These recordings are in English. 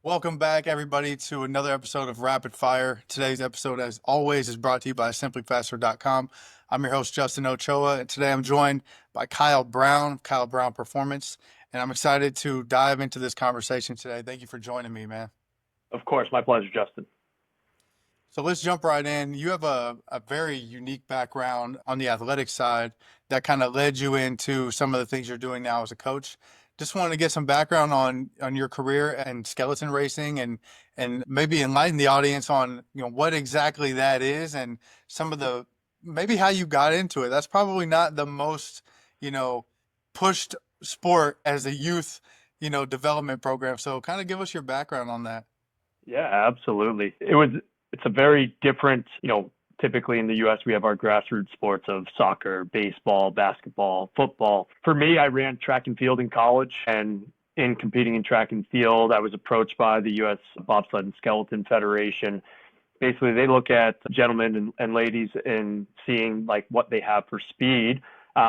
Welcome back, everybody, to another episode of Rapid Fire. Today's episode, as always, is brought to you by SimpliFaster.com. I'm your host, Justin Ochoa, and today I'm joined by Kyle Brown, Kyle Brown Performance, and I'm excited to dive into this conversation today. Thank you for joining me, man. Of course, my pleasure, Justin. So let's jump right in. You have a very unique background on the athletic side that kind of led you into some of the things you're doing now as a coach. Just wanted to get some background on your career and skeleton racing and maybe enlighten the audience on, what exactly that is and some of the maybe how you got into it. That's probably not the most, you know, pushed sport as a youth, development program. So kind of give us your background on that. Yeah, absolutely. It's a very different, typically in the US we have our grassroots sports of soccer, baseball, basketball, football. For me, I ran track and field in college, and in competing in track and field, I was approached by the US Bobsled and Skeleton Federation. Basically, they look at gentlemen and ladies and seeing like what they have for speed.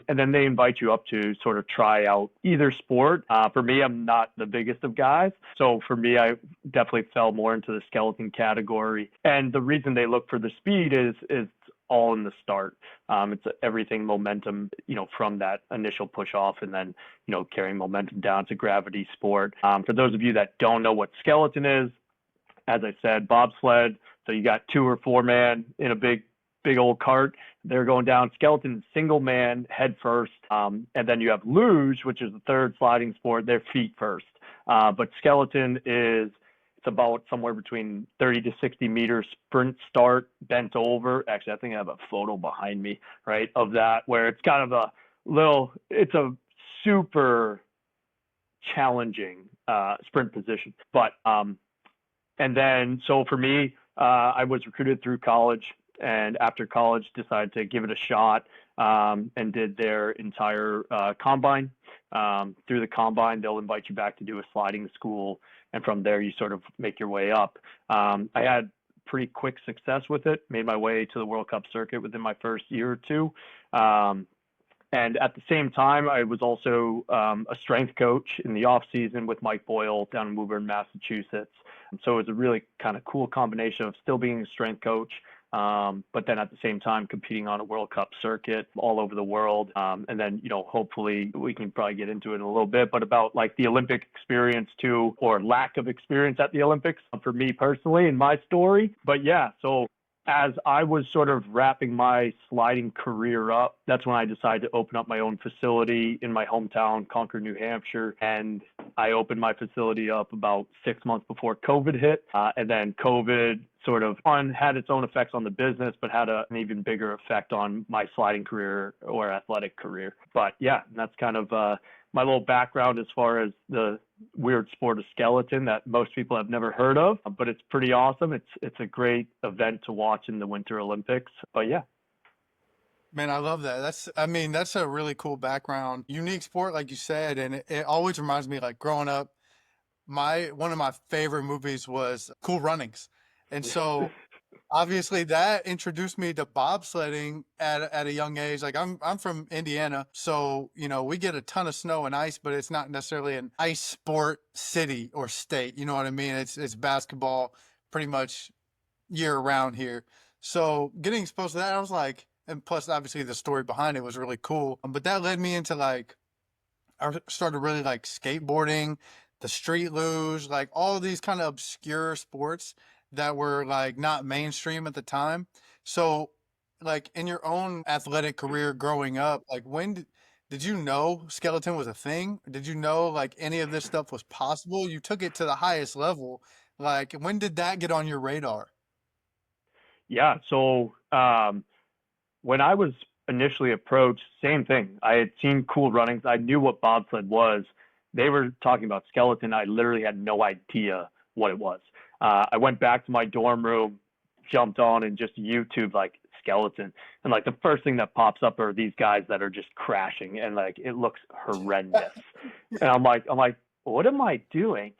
And then they invite you up to sort of try out either sport. For me, I'm not the biggest of guys. So for me, I definitely fell more into the skeleton category. And the reason they look for the speed is all in the start. It's everything momentum, from that initial push off and then, carrying momentum down to gravity sport. For those of you that don't know what skeleton is, as I said, bobsled. So you got 2 or 4 man in a big old cart. They're going down. Skeleton, single man, head first. And then you have luge, which is the third sliding sport. They're feet first. But skeleton it's about somewhere between 30 to 60 meters sprint start, bent over. Actually, I think I have a photo behind me, right, of that, where it's kind of it's a super challenging sprint position. But and then, so for me, I was recruited through college, and after college decided to give it a shot, and did their entire combine. Through the combine, they'll invite you back to do a sliding school, and from there you sort of make your way up. I had pretty quick success with it, made my way to the World Cup circuit within my first year or two. And at the same time, I was also a strength coach in the off season with Mike Boyle down in Woburn, Massachusetts. So it was a really kind of cool combination of still being a strength coach, but then at the same time competing on a World Cup circuit all over the world. And then, hopefully we can probably get into it in a little bit, but about like the Olympic experience too, or lack of experience at the Olympics for me personally in my story. But yeah, so as I was sort of wrapping my sliding career up, that's when I decided to open up my own facility in my hometown, Concord, New Hampshire. And I opened my facility up about 6 months before COVID hit. And then COVID sort of had its own effects on the business, but had an even bigger effect on my sliding career or athletic career. But yeah, that's kind of my little background as far as the weird sport of skeleton that most people have never heard of, but it's pretty awesome. It's a great event to watch in the Winter Olympics. But yeah. Man, I love that. That's a really cool background. Unique sport, like you said, and it always reminds me, like growing up, one of my favorite movies was Cool Runnings. And so obviously that introduced me to bobsledding at a young age. Like I'm from Indiana, so we get a ton of snow and ice, but it's not necessarily an ice sport city or state. You know what I mean? It's basketball pretty much year round here. So getting exposed to that, I was like, and plus obviously the story behind it was really cool. But that led me into like I started really like skateboarding, the street luge, like all these kind of obscure sports that were like not mainstream at the time. So, like in your own athletic career growing up, like did you know skeleton was a thing? Did you know like any of this stuff was possible? You took it to the highest level. Like when did that get on your radar? Yeah. So when I was initially approached, same thing. I had seen Cool Runnings. I knew what bobsled was. They were talking about skeleton. I literally had no idea what it was. I went back to my dorm room, jumped on and just YouTube like skeleton. And like the first thing that pops up are these guys that are just crashing and like it looks horrendous. And I'm like, what am I doing?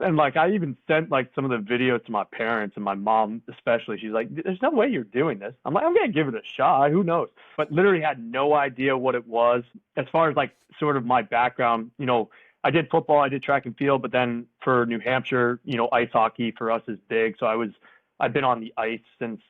And like I even sent like some of the videos to my parents and my mom especially. She's like, "There's no way you're doing this." I'm like, "I'm gonna give it a shot. Who knows?" But literally had no idea what it was. As far as like sort of my background, I did football, I did track and field, but then for New Hampshire, ice hockey for us is big. So I've been on the ice since,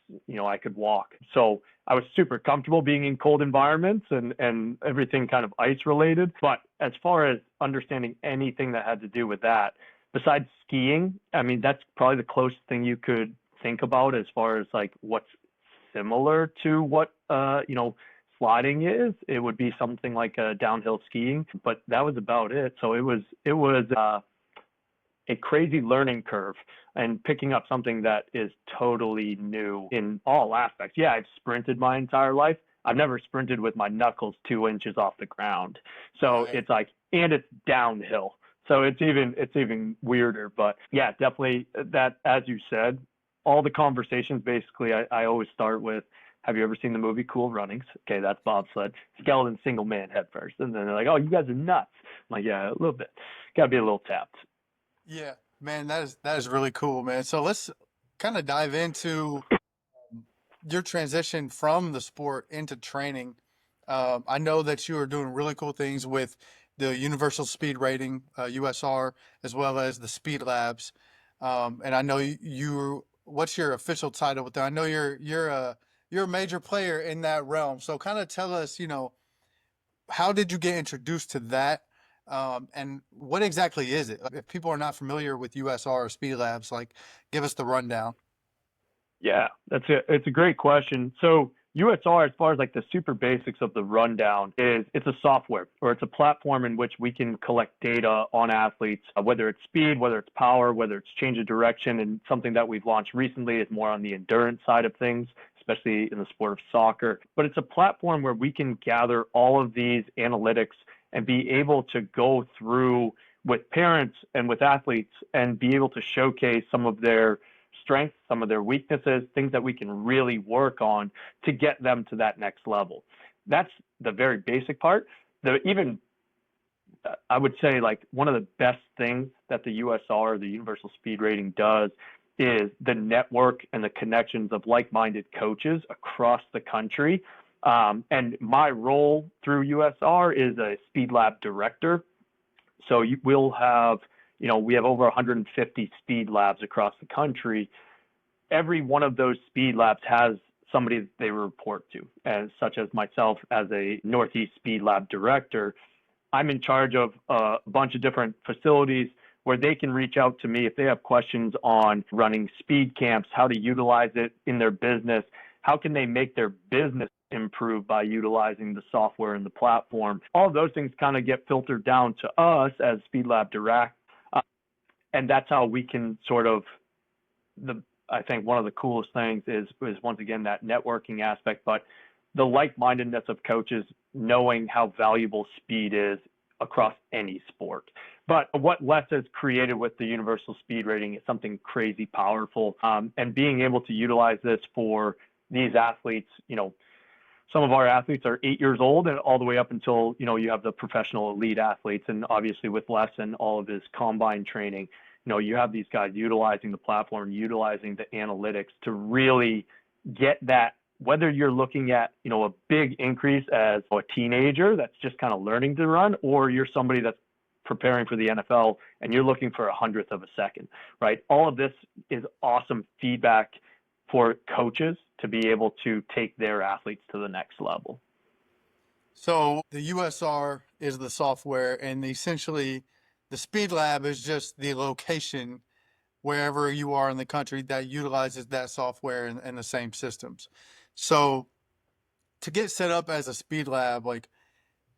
I could walk. So I was super comfortable being in cold environments and everything kind of ice related. But as far as understanding anything that had to do with that, besides skiing, I mean, that's probably the closest thing you could think about as far as like what's similar to what, sliding is. It would be something like downhill skiing, but that was about it. So it was a crazy learning curve and picking up something that is totally new in all aspects. Yeah, I've sprinted my entire life. I've never sprinted with my knuckles 2 inches off the ground. So Right. it's like, and it's downhill. So it's even weirder. But yeah, definitely that, as you said, all the conversations basically I always start with, have you ever seen the movie Cool Runnings? Okay, that's bobsled. Skeleton single man head first. And then they're like, oh, you guys are nuts. I'm like, yeah, a little bit. Got to be a little tapped. Yeah, man, that is really cool, man. So let's kind of dive into your transition from the sport into training. I know that you are doing really cool things with the Universal Speed Rating, USR, as well as the Speed Labs. And I know what's your official title with that? I know you're a major player in that realm. So kind of tell us, how did you get introduced to that? And what exactly is it? Like, if people are not familiar with USR or Speed Labs, like give us the rundown. Yeah, it's a great question. So USR, as far as like the super basics of the rundown, is it's a software or it's a platform in which we can collect data on athletes, whether it's speed, whether it's power, whether it's change of direction. And something that we've launched recently is more on the endurance side of things, especially in the sport of soccer. But it's a platform where we can gather all of these analytics and be able to go through with parents and with athletes and be able to showcase some of their strengths, some of their weaknesses, things that we can really work on to get them to that next level. That's the very basic part. Even I would say like one of the best things that the USR, the Universal Speed Rating, does is the network and the connections of like-minded coaches across the country. And my role through USR is a Speed Lab director. So we'll have, we have over 150 speed labs across the country. Every one of those speed labs has somebody that they report to, and such as myself as a Northeast Speed Lab director. I'm in charge of a bunch of different facilities where they can reach out to me if they have questions on running speed camps, how to utilize it in their business, how can they make their business improve by utilizing the software and the platform. All of those things kind of get filtered down to us as Speed Lab Direct. And that's how we can sort of, I think one of the coolest things is once again that networking aspect, but the like-mindedness of coaches knowing how valuable speed is across any sport. But what Les has created with the Universal Speed Rating is something crazy powerful. And being able to utilize this for these athletes, some of our athletes are 8 years old and all the way up until, you have the professional elite athletes. And obviously with Les and all of his combine training, you have these guys utilizing the platform, utilizing the analytics to really get that, whether you're looking at, a big increase as a teenager that's just kind of learning to run, or you're somebody that's preparing for the NFL and you're looking for 100th of a second, right? All of this is awesome feedback for coaches to be able to take their athletes to the next level. So the USR is the software, and essentially the Speed Lab is just the location wherever you are in the country that utilizes that software and the same systems. So to get set up as a Speed Lab, like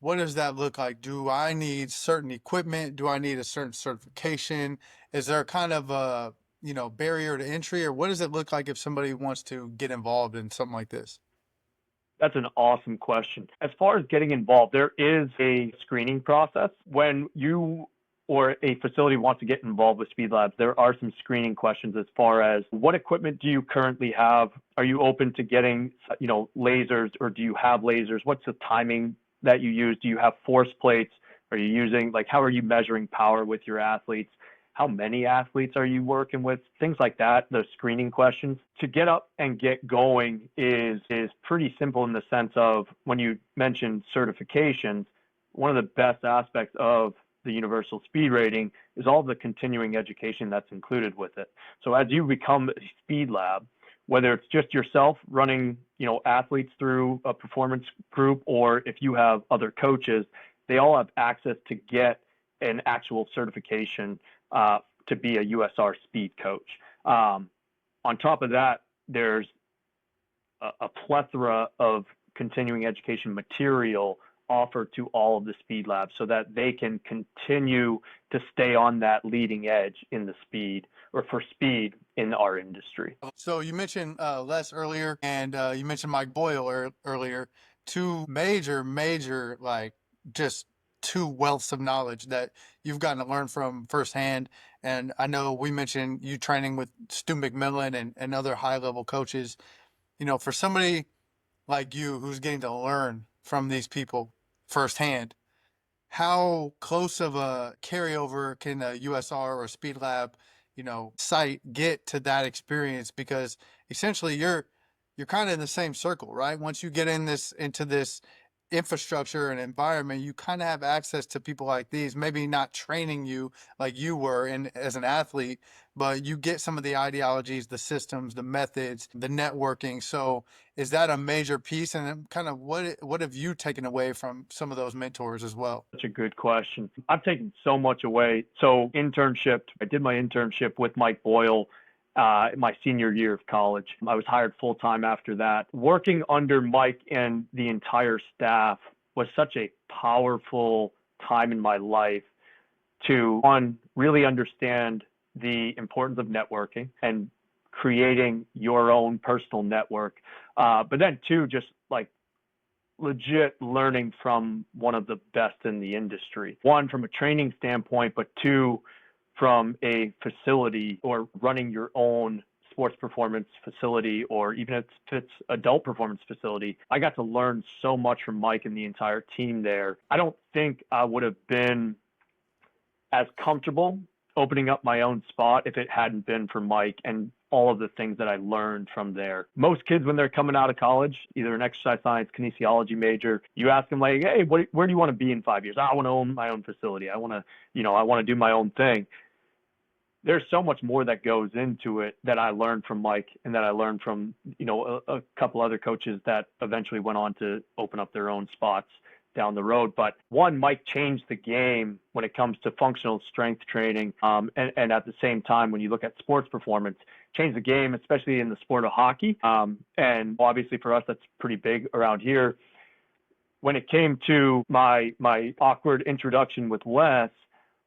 what does that look like? Do I need certain equipment? Do I need a certain certification? Is there kind of a barrier to entry, or what does it look like if somebody wants to get involved in something like this? That's an awesome question. As far as getting involved, there is a screening process. When you or a facility wants to get involved with Speed Labs, there are some screening questions as far as what equipment do you currently have? Are you open to getting, lasers, or do you have lasers? What's the timing that you use? Do you have force plates? Are you using, how are you measuring power with your athletes? How many athletes are you working with? Things like that, those screening questions. To get up and get going is pretty simple in the sense of when you mentioned certifications, one of the best aspects of the universal speed rating is all the continuing education that's included with it. So as you become a speed lab, whether it's just yourself running, athletes through a performance group, or if you have other coaches, they all have access to get an actual certification to be a USR speed coach. On top of that, there's a plethora of continuing education material offered to all of the speed labs so that they can continue to stay on that leading edge in the speed or for speed in our industry. So you mentioned Les earlier, and you mentioned Mike Boyle earlier. Two major, like just two wealths of knowledge that you've gotten to learn from firsthand. And I know we mentioned you training with Stu McMillan and other high level coaches. For somebody like you who's getting to learn from these people firsthand, how close of a carryover can a USR or a Speed Lab, site get to that experience? Because essentially you're kind of in the same circle, right? Once you get into this infrastructure and environment, you kind of have access to people like these, maybe not training you like you were in as an athlete, but you get some of the ideologies, the systems, the methods, the networking. So is that a major piece? And then kind of what have you taken away from some of those mentors as well? Such a good question. I've taken so much away. So I did my internship with Mike Boyle my senior year of college. I was hired full time after that. Working under Mike and the entire staff was such a powerful time in my life to, one, really understand the importance of networking and creating your own personal network. But then, two, just like legit learning from one of the best in the industry. One, from a training standpoint, but two, from a facility or running your own sports performance facility, or even if it's adult performance facility. I got to learn so much from Mike and the entire team there. I don't think I would have been as comfortable opening up my own spot if it hadn't been for Mike and all of the things that I learned from there. Most kids, when they're coming out of college, either an exercise science, kinesiology major, you ask them like, hey, where do you want to be in 5 years? I want to own my own facility. I want to do my own thing. There's so much more that goes into it that I learned from Mike and that I learned from, a couple other coaches that eventually went on to open up their own spots down the road. But one, Mike changed the game when it comes to functional strength training. And at the same time, when you look at sports performance, changed the game, especially in the sport of hockey. And obviously for us, that's pretty big around here. When it came to my awkward introduction with Les,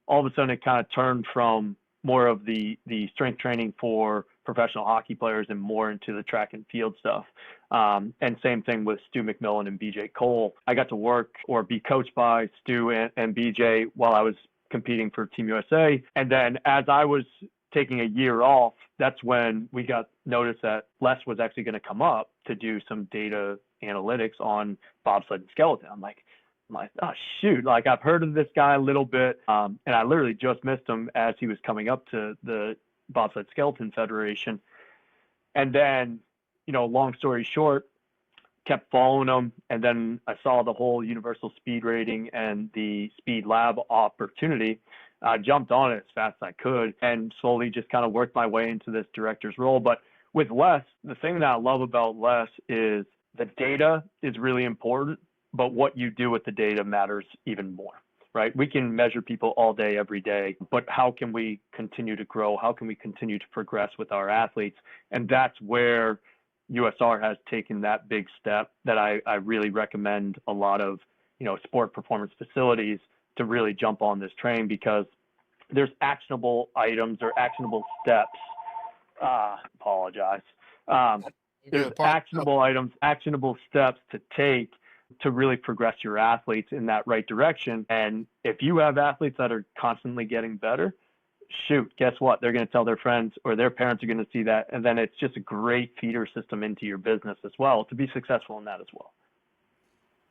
all of a sudden it kind of turned from more of the strength training for professional hockey players and more into the track and field stuff. And same thing with Stu McMillan and BJ Cole. I got to work or be coached by Stu and BJ while I was competing for Team USA. And then as I was taking a year off, that's when we got notice that Les was actually going to come up to do some data analytics on bobsled and skeleton. I'm like, oh, shoot, like I've heard of this guy a little bit. And I literally just missed him as he was coming up to the Bobsled Skeleton Federation. And then, long story short, kept following him. And then I saw the whole universal speed rating and the speed lab opportunity. I jumped on it as fast as I could and slowly just kind of worked my way into this director's role. But with Les, the thing that I love about Les is the data is really important, but what you do with the data matters even more, right? We can measure people all day, every day, but how can we continue to grow? How can we continue to progress with our athletes? And that's where USR has taken that big step that I really recommend a lot of, sport performance facilities to really jump on this train, because there's actionable items or actionable steps. Apologize. There's actionable items, actionable steps to take to really progress your athletes in that right direction. And if you have athletes that are constantly getting better, shoot, guess what? They're going to tell their friends, or their parents are going to see that. And then it's just a great feeder system into your business as well to be successful in that as well.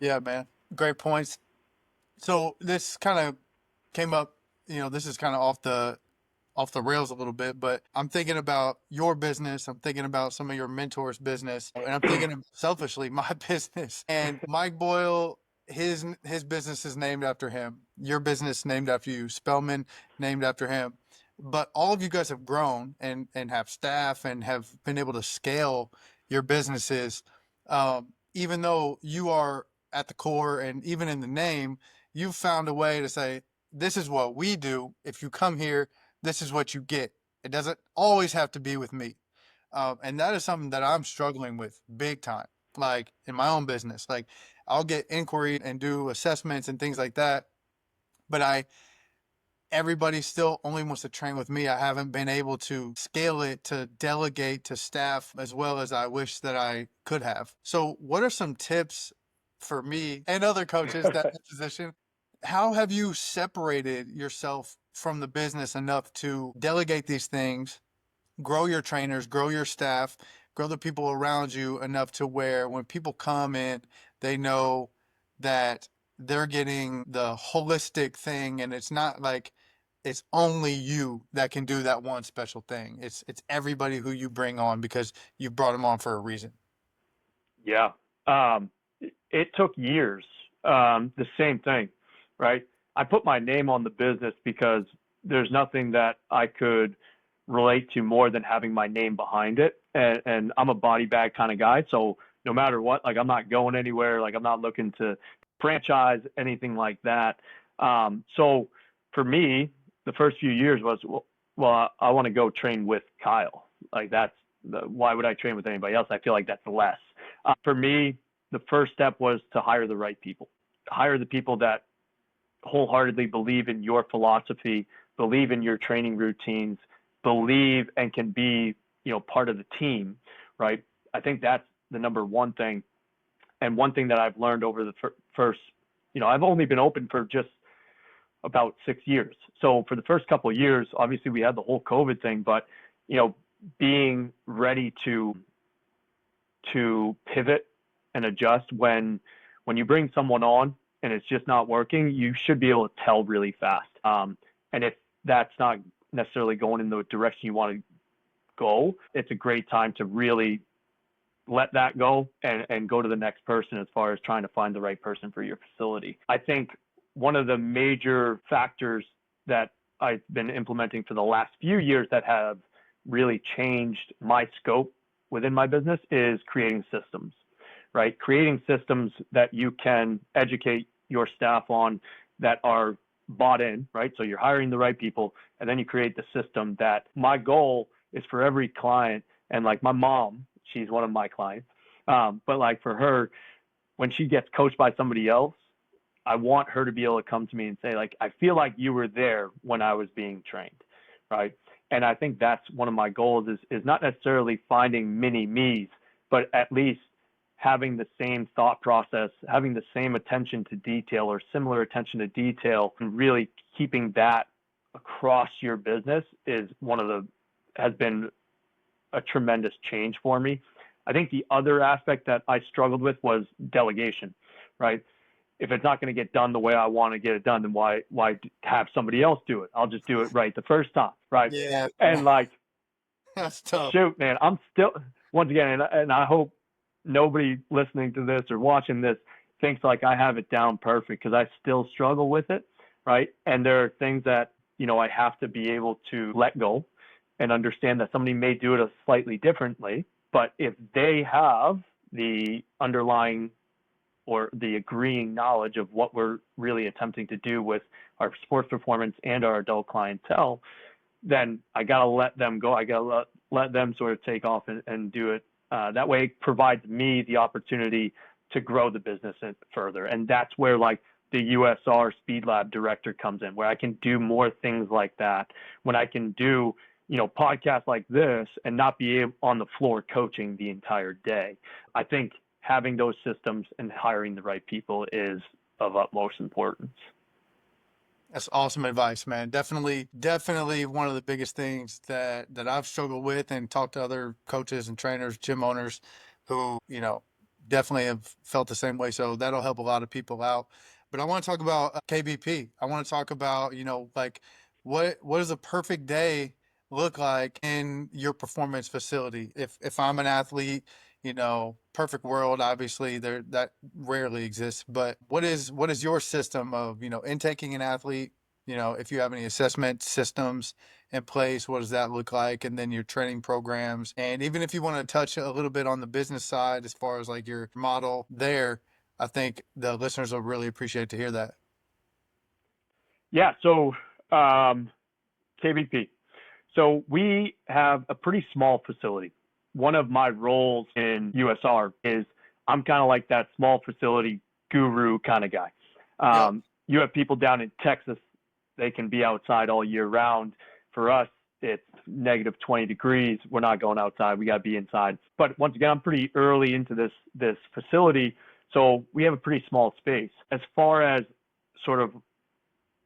Yeah, man. Great points. So this kind of came up, this is kind of off the rails a little bit, but I'm thinking about your business. I'm thinking about some of your mentors' business, and I'm thinking of selfishly my business. And Mike Boyle, his business is named after him. Your business named after you. Spellman named after him. But all of you guys have grown and have staff and have been able to scale your businesses. Even though you are at the core and even in the name, you've found a way to say, this is what we do. If you come here, this is what you get. It doesn't always have to be with me. And that is something that I'm struggling with big time. Like in my own business, like I'll get inquiry and do assessments and things like that, but everybody still only wants to train with me. I haven't been able to scale it to delegate to staff as well as I wish that I could have. So, what are some tips for me and other coaches that in position? How have you separated yourself from the business enough to delegate these things, grow your trainers, grow your staff, grow the people around you enough to where when people come in, they know that they're getting the holistic thing and it's not like it's only you that can do that one special thing. It's everybody who you bring on because you brought them on for a reason. Yeah. It took years. The same thing, right? I put my name on the business because there's nothing that I could relate to more than having my name behind it. And I'm a body bag kind of guy. So no matter what, like I'm not going anywhere. Like I'm not looking to franchise anything like that. So for me, the first few years was, well, I want to go train with Kyle. Like why would I train with anybody else? I feel like that's less. For me, the first step was to hire the right people, hire the people that wholeheartedly believe in your philosophy, believe in your training routines, believe and can be, part of the team, right? I think that's the number one thing. And one thing that I've learned over the first, I've only been open for just about 6 years. So for the first couple of years, obviously we had the whole COVID thing, but, being ready to pivot and adjust when you bring someone on and it's just not working, you should be able to tell really fast. And if that's not necessarily going in the direction you want to go, it's a great time to really let that go and go to the next person as far as trying to find the right person for your facility. I think one of the major factors that I've been implementing for the last few years that have really changed my scope within my business is creating systems, right? Creating systems that you can educate your staff on that are bought in, right? So you're hiring the right people, and then you create the system that my goal is for every client. And like my mom, she's one of my clients. But like for her, when she gets coached by somebody else, I want her to be able to come to me and say, like, I feel like you were there when I was being trained, right? And I think that's one of my goals is not necessarily finding mini me's, but at least having the same thought process, having the same attention to detail or similar attention to detail, and really keeping that across your business has been a tremendous change for me. I think the other aspect that I struggled with was delegation, right? If it's not going to get done the way I want to get it done, then why have somebody else do it? I'll just do it right the first time, right? Yeah, And like, that's tough. shoot, man, I'm still, once again, and I hope nobody listening to this or watching this thinks like I have it down perfect, because I still struggle with it, right? And there are things that, I have to be able to let go and understand that somebody may do it slightly differently. But if they have the underlying or the agreeing knowledge of what we're really attempting to do with our sports performance and our adult clientele, then I got to let them go. I got to let them sort of take off and do it. That way it provides me the opportunity to grow the business further. And that's where like the USR Speed Lab director comes in, where I can do more things like that, when I can do, podcasts like this and not be on the floor coaching the entire day. I think having those systems and hiring the right people is of utmost importance. That's awesome advice, man. Definitely one of the biggest things that I've struggled with and talked to other coaches and trainers, gym owners who, definitely have felt the same way. So that'll help a lot of people out. But I want to talk about KBP. I want to talk about, like what does a perfect day look like in your performance facility? If I'm an athlete, perfect world, obviously there that rarely exists, but what is your system of, intaking an athlete? If you have any assessment systems in place, what does that look like? And then your training programs. And even if you want to touch a little bit on the business side as far as like your model there, I think the listeners will really appreciate to hear that. Yeah. So, KVP. So we have a pretty small facility. One of my roles in USR is I'm kind of like that small facility guru kind of guy. Yep. You have people down in Texas, they can be outside all year round. For us, it's negative 20 degrees. We're not going outside. We got to be inside. But once again, I'm pretty early into this facility, so we have a pretty small space. As far as sort of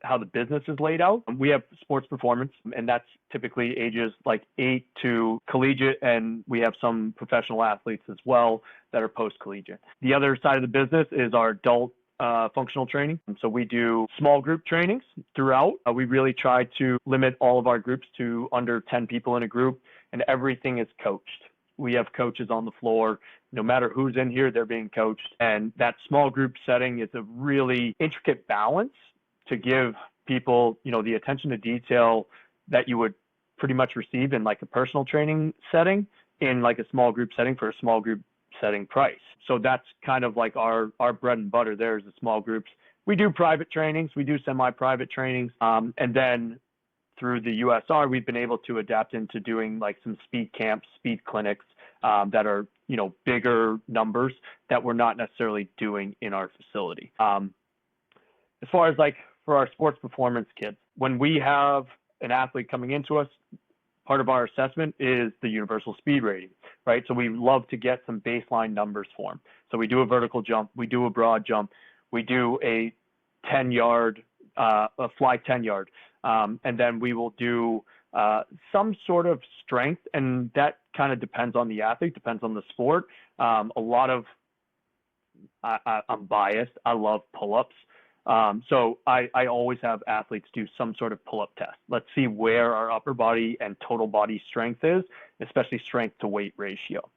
how the business is laid out, we have sports performance, and that's typically ages like 8 to collegiate, and we have some professional athletes as well that are post-collegiate. The other side of the business is our adult functional training. So we do small group trainings throughout. We really try to limit all of our groups to under 10 people in a group, and everything is coached. We have coaches on the floor. No matter who's in here, they're being coached. And that small group setting is a really intricate balance to give people, the attention to detail that you would pretty much receive in like a personal training setting in like a small group setting for a small group setting price. So that's kind of like our bread and butter there is the small groups. We do private trainings. We do semi-private trainings. And then through the USR, we've been able to adapt into doing like some speed camps, speed clinics that are, bigger numbers that we're not necessarily doing in our facility. As far as like for our sports performance kids, when we have an athlete coming into us, part of our assessment is the universal speed rating, right? So we love to get some baseline numbers for them. So we do a vertical jump, we do a broad jump, we do a 10-yard, a fly 10-yard, and then we will do some sort of strength, and that kind of depends on the athlete, depends on the sport. A lot of, I'm biased, I love pull-ups. So I always have athletes do some sort of pull-up test. Let's see where our upper body and total body strength is, especially strength to weight ratio.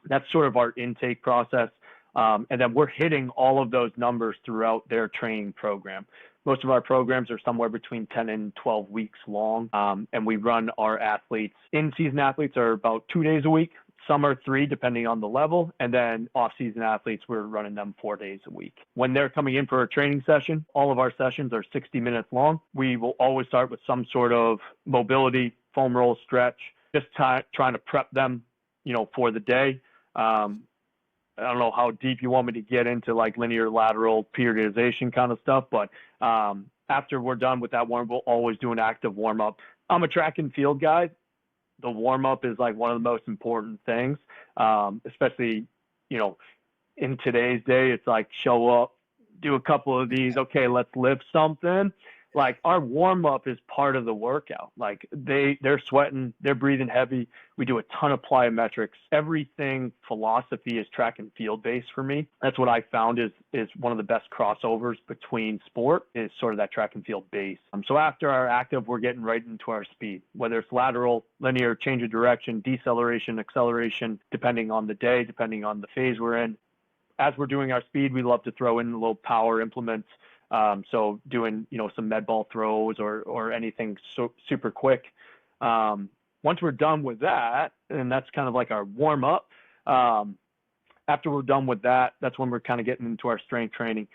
That's sort of our intake process. And then we're hitting all of those numbers throughout their training program. Most of our programs are somewhere between 10 and 12 weeks long. And we run our athletes, in-season athletes are about 2 days a week. Some are 3, depending on the level. And then off-season athletes, we're running them 4 days a week. When they're coming in for a training session, all of our sessions are 60 minutes long. We will always start with some sort of mobility, foam roll, stretch, just trying to prep them, for the day. I don't know how deep you want me to get into like linear lateral periodization kind of stuff, but after we're done with that warm, we'll always do an active warm-up. I'm a track and field guy. The warm-up is like one of the most important things, especially, in today's day. It's like show up, do a couple of these. Okay, let's lift something. Like our warm-up is part of the workout. Like they're sweating, they're breathing heavy. We do a ton of plyometrics. Everything philosophy is track and field based for me. That's what I found is one of the best crossovers between sport is sort of that track and field base. So after our active, we're getting right into our speed, whether it's lateral, linear, change of direction, deceleration, acceleration, depending on the day, depending on the phase we're in. As we're doing our speed, we love to throw in a little power implements. So doing, some med ball throws or anything super quick. Once we're done with that, and that's kind of like our warm up. After we're done with that, that's when we're kind of getting into our strength training.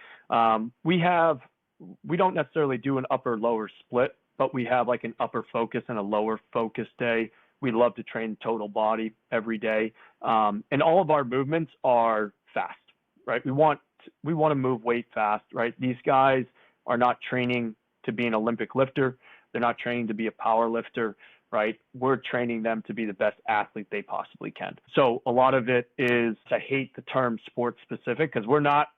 We don't necessarily do an upper lower split, but we have like an upper focus and a lower focus day. We love to train total body every day. And all of our movements are fast, right? We want to move weight fast, right? These guys are not training to be an Olympic lifter. They're not training to be a power lifter, right? We're training them to be the best athlete they possibly can. So a lot of it is, I hate the term sports specific because we're not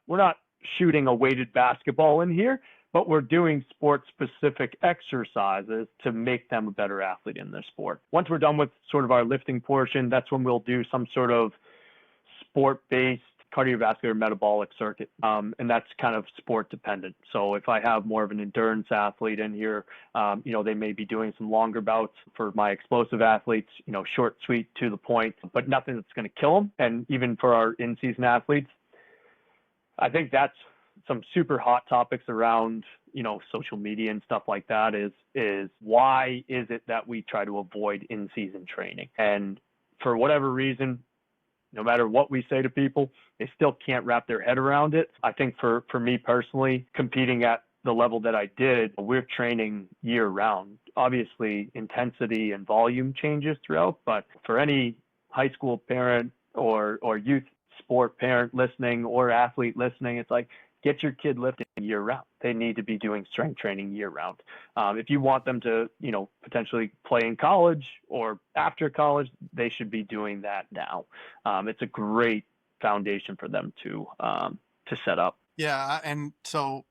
shooting a weighted basketball in here, but we're doing sport specific exercises to make them a better athlete in their sport. Once we're done with sort of our lifting portion, that's when we'll do some sort of sport-based cardiovascular metabolic circuit. And that's kind of sport dependent. So if I have more of an endurance athlete in here, they may be doing some longer bouts. For my explosive athletes, short, sweet, to the point, but nothing that's going to kill them. And even for our in-season athletes, I think that's some super hot topics around, social media and stuff like that is why is it that we try to avoid in-season training? And for whatever reason, no matter what we say to people, they still can't wrap their head around it. I think for me personally, competing at the level that I did, we're training year round. Obviously, intensity and volume changes throughout, but for any high school parent or youth sport parent listening or athlete listening, it's like, get your kid lifting year round. They need to be doing strength training year round. If you want them to, potentially play in college or after college, they should be doing that now. It's a great foundation for them to set up. Yeah, and so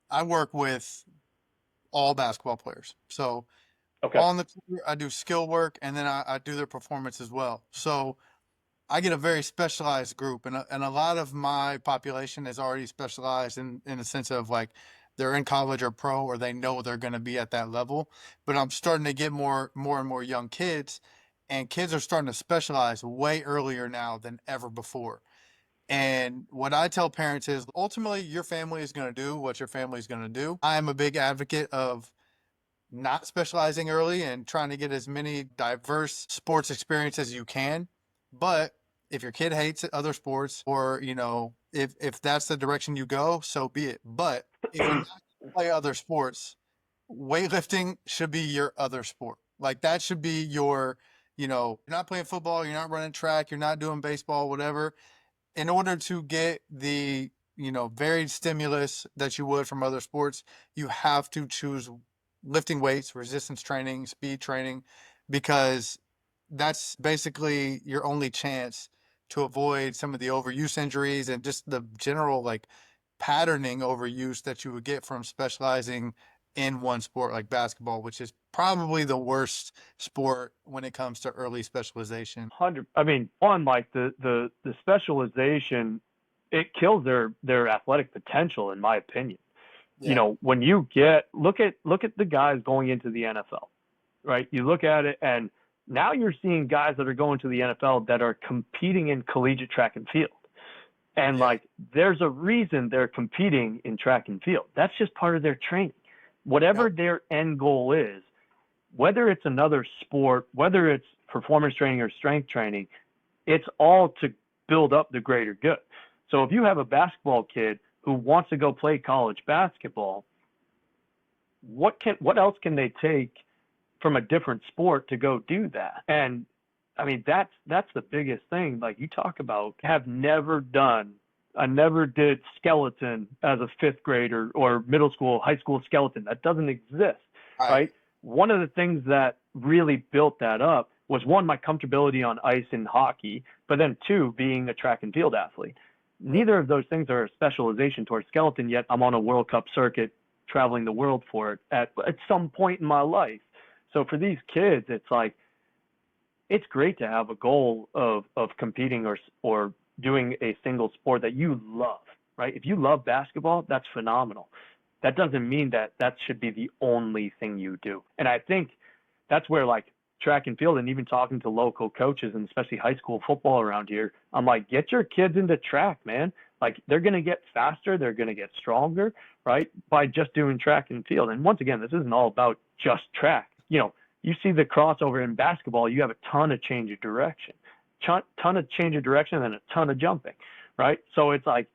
I work with all basketball players. So Okay. on the tour, I do skill work, and then I do their performance as well. So I get a very specialized group, and a lot of my population is already specialized in the sense of like they're in college or pro, or they know they're going to be at that level. But I'm starting to get more and more young kids, and kids are starting to specialize way earlier now than ever before. And what I tell parents is ultimately your family is going to do what your family is going to do. I am a big advocate of not specializing early and trying to get as many diverse sports experiences as you can. But if your kid hates other sports, or if that's the direction you go, so be it. But if you're not going to play other sports, weightlifting should be your other sport. Like that should be you're not playing football, you're not running track, you're not doing baseball, whatever. In order to get the varied stimulus that you would from other sports, you have to choose lifting weights, resistance training, speed training, because that's basically your only chance to avoid some of the overuse injuries and just the general like patterning overuse that you would get from specializing in one sport like basketball, which is probably the worst sport when it comes to early specialization. 100. I mean, on like the specialization, it kills their athletic potential, in my opinion. Yeah. When you look at the guys going into the NFL, right? You look at it, and now you're seeing guys that are going to the NFL that are competing in collegiate track and field. And Yeah. like, there's a reason they're competing in track and field. That's just part of their training. Whatever Yep. their end goal is, whether it's another sport, whether it's performance training or strength training, it's all to build up the greater good. So if you have a basketball kid who wants to go play college basketball, what else can they take from a different sport to go do that? And I mean, that's the biggest thing. Like you talk about, I never did skeleton as a fifth grader or middle school, high school skeleton. That doesn't exist, Right. right? One of the things that really built that up was one, my comfortability on ice in hockey, but then two, being a track and field athlete. Neither of those things are a specialization towards skeleton, yet I'm on a World Cup circuit traveling the world for it at some point in my life. So for these kids, it's like, it's great to have a goal of competing or doing a single sport that you love, right? If you love basketball, that's phenomenal. That doesn't mean that should be the only thing you do. And I think that's where like track and field, and even talking to local coaches and especially high school football around here, I'm like, get your kids into track, man. Like they're going to get faster, they're going to get stronger, right? By just doing track and field. And once again, this isn't all about just track. You see the crossover in basketball, you have a ton of change of direction, ton of change of direction and a ton of jumping, right? So it's like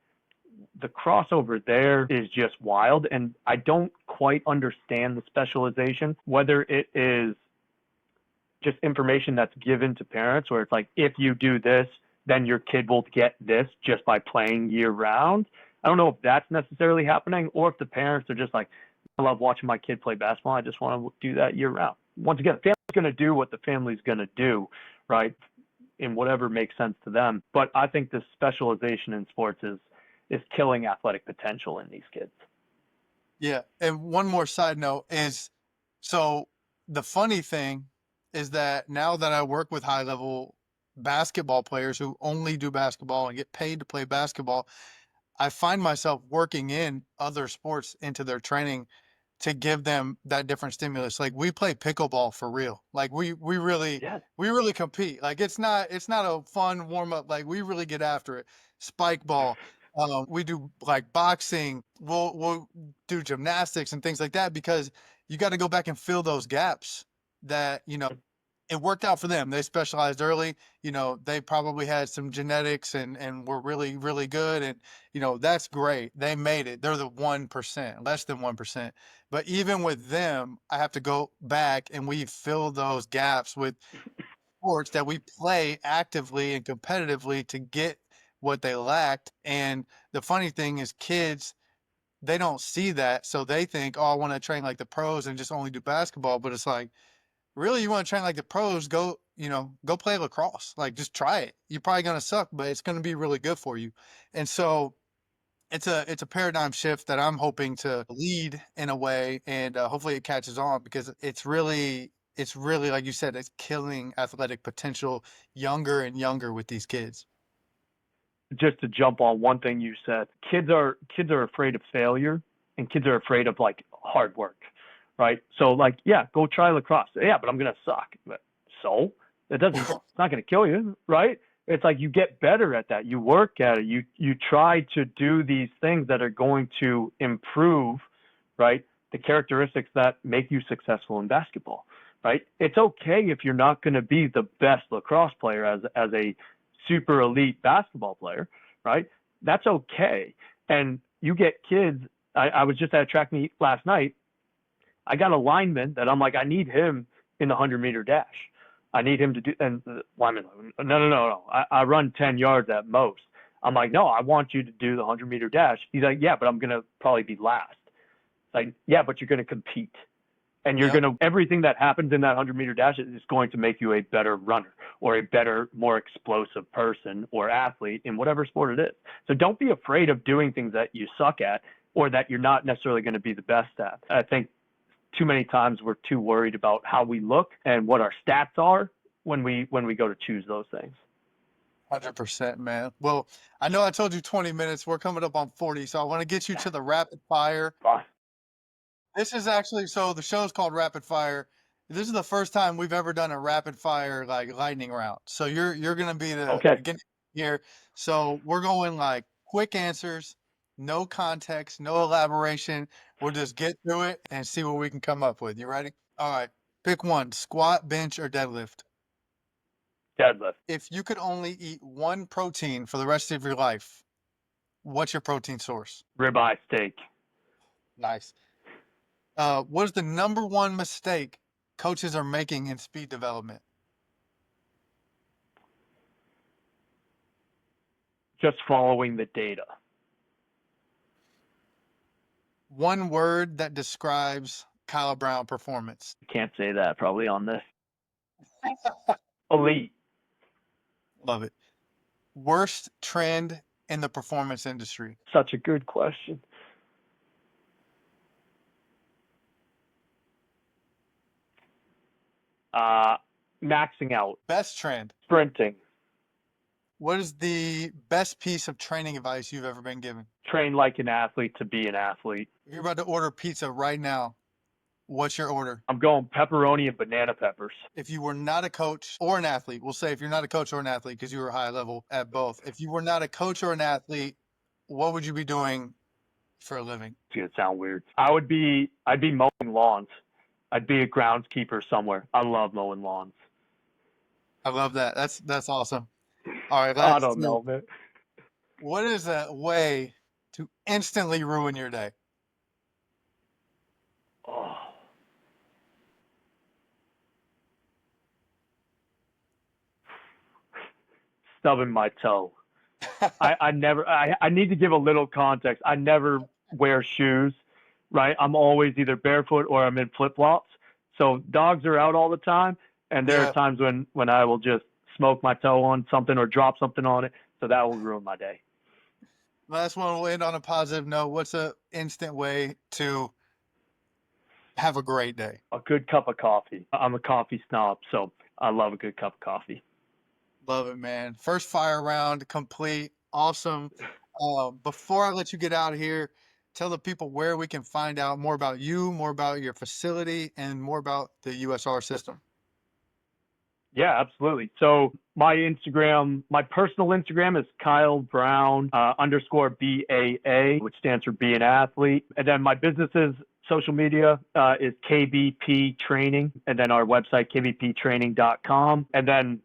the crossover there is just wild. And I don't quite understand the specialization, whether it is just information that's given to parents where it's like, if you do this, then your kid will get this just by playing year round. I don't know if that's necessarily happening, or if the parents are just like, I love watching my kid play basketball, I just want to do that year round. Once again, the family's going to do what the family's going to do, right, in whatever makes sense to them. But I think this specialization in sports is killing athletic potential in these kids. Yeah. And one more side note is, so the funny thing is that now that I work with high level basketball players who only do basketball and get paid to play basketball, I find myself working in other sports into their training to give them that different stimulus. Like we play pickleball for real. Like Yeah. we really compete. Like it's not a fun warm up. Like we really get after it. Spike ball. We do like boxing. We'll do gymnastics and things like that because you got to go back and fill those gaps that it worked out for them. They specialized early. They probably had some genetics and were really, really good. And, that's great. They made it. They're the 1%, less than 1%. But even with them, I have to go back and we fill those gaps with sports that we play actively and competitively to get what they lacked. And the funny thing is, kids, they don't see that. So they think, oh, I want to train like the pros and just only do basketball. But it's like, really, you want to train like the pros, go play lacrosse. Like just try it. You're probably gonna suck, but it's gonna be really good for you. And so it's a paradigm shift that I'm hoping to lead in a way, and hopefully it catches on because it's really like you said, it's killing athletic potential younger and younger with these kids. Just to jump on one thing you said, kids are afraid of failure, and kids are afraid of like hard work, right? So like, yeah, go try lacrosse. Yeah, but I'm gonna suck. But so it doesn't. It's not gonna kill you, right? It's like you get better at that. You work at it. You try to do these things that are going to improve, right? The characteristics that make you successful in basketball, right? It's okay if you're not going to be the best lacrosse player as a super elite basketball player, right? That's okay. And you get kids. I was just at a track meet last night. I got a lineman that I'm like, I need him in the 100-meter dash. I need him to do, and the lineman, no. I run 10 yards at most. I'm like, no, I want you to do the 100-meter dash. He's like, yeah, but I'm going to probably be last. It's like, yeah, but you're going to compete. And you're Yep. going to, everything that happens in that 100-meter dash is going to make you a better runner or a better, more explosive person or athlete in whatever sport it is. So don't be afraid of doing things that you suck at or that you're not necessarily going to be the best at. I think too many times we're too worried about how we look and what our stats are when we go to choose those things. 100%, man. Well, I know I told you 20 minutes. We're coming up on 40, so I want to get you to the rapid fire. Fine. This is actually so the show's called Rapid Fire. This is the first time we've ever done a rapid fire like lightning round. So you're gonna be the Okay. beginning here. So we're going like quick answers, no context, no elaboration. We'll just get through it and see what we can come up with. You ready? All right. Pick one: squat, bench, or deadlift. Deadlift. If you could only eat one protein for the rest of your life, what's your protein source? Ribeye steak. Nice. What is the number one mistake coaches are making in speed development? Just following the data. One word that describes Kyle Brown performance. Can't say that probably on this. Elite. Love it. Worst trend in the performance industry. Such a good question. Maxing out. Best trend. Sprinting. What is the best piece of training advice you've ever been given? Train like an athlete to be an athlete. If you're about to order pizza right now, what's your order? I'm going pepperoni and banana peppers. If you were not a coach or an athlete, we'll say if you're not a coach or an athlete, because you were high level at both. If you were not a coach or an athlete, what would you be doing for a living? It's gonna sound weird. I'd be mowing lawns. I'd be a groundskeeper somewhere. I love mowing lawns. I love that. That's awesome. All right, I last don't two. know, man. What is a way to instantly ruin your day? Oh. Stubbing my toe. I need to give a little context. I never wear shoes, right? I'm always either barefoot or I'm in flip flops. So dogs are out all the time, and there Yeah, are times when I will just smoke my toe on something or drop something on it. So that will ruin my day. last one. We'll end on a positive note. What's a instant way to have a great day? A good cup of coffee. I'm a coffee snob, so I love a good cup of coffee. Love it, man. First fire round complete. Awesome. Before I let you get out of here, tell the people where we can find out more about you, more about your facility, and more about the USR system. Yeah, absolutely. So my personal Instagram is Kyle Brown underscore BAA, which stands for be an athlete. And then my business's social media is KBP Training, and then our website, kvptraining.com. And then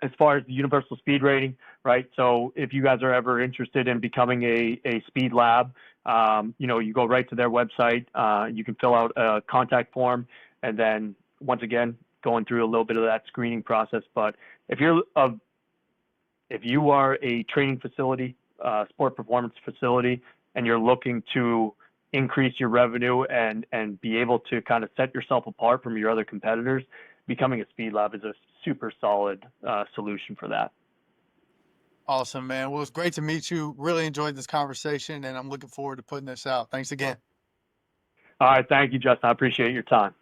as far as the universal speed rating, right? So if you guys are ever interested in becoming a speed lab, you go right to their website. You can fill out a contact form, and then once again, going through a little bit of that screening process. But if you are a training facility, sport performance facility, and you're looking to increase your revenue and be able to kind of set yourself apart from your other competitors, becoming a speed lab is a super solid solution for that. Awesome, man. Well, it's great to meet you. Really enjoyed this conversation, and I'm looking forward to putting this out. Thanks again. All right, thank you, Justin. I appreciate your time.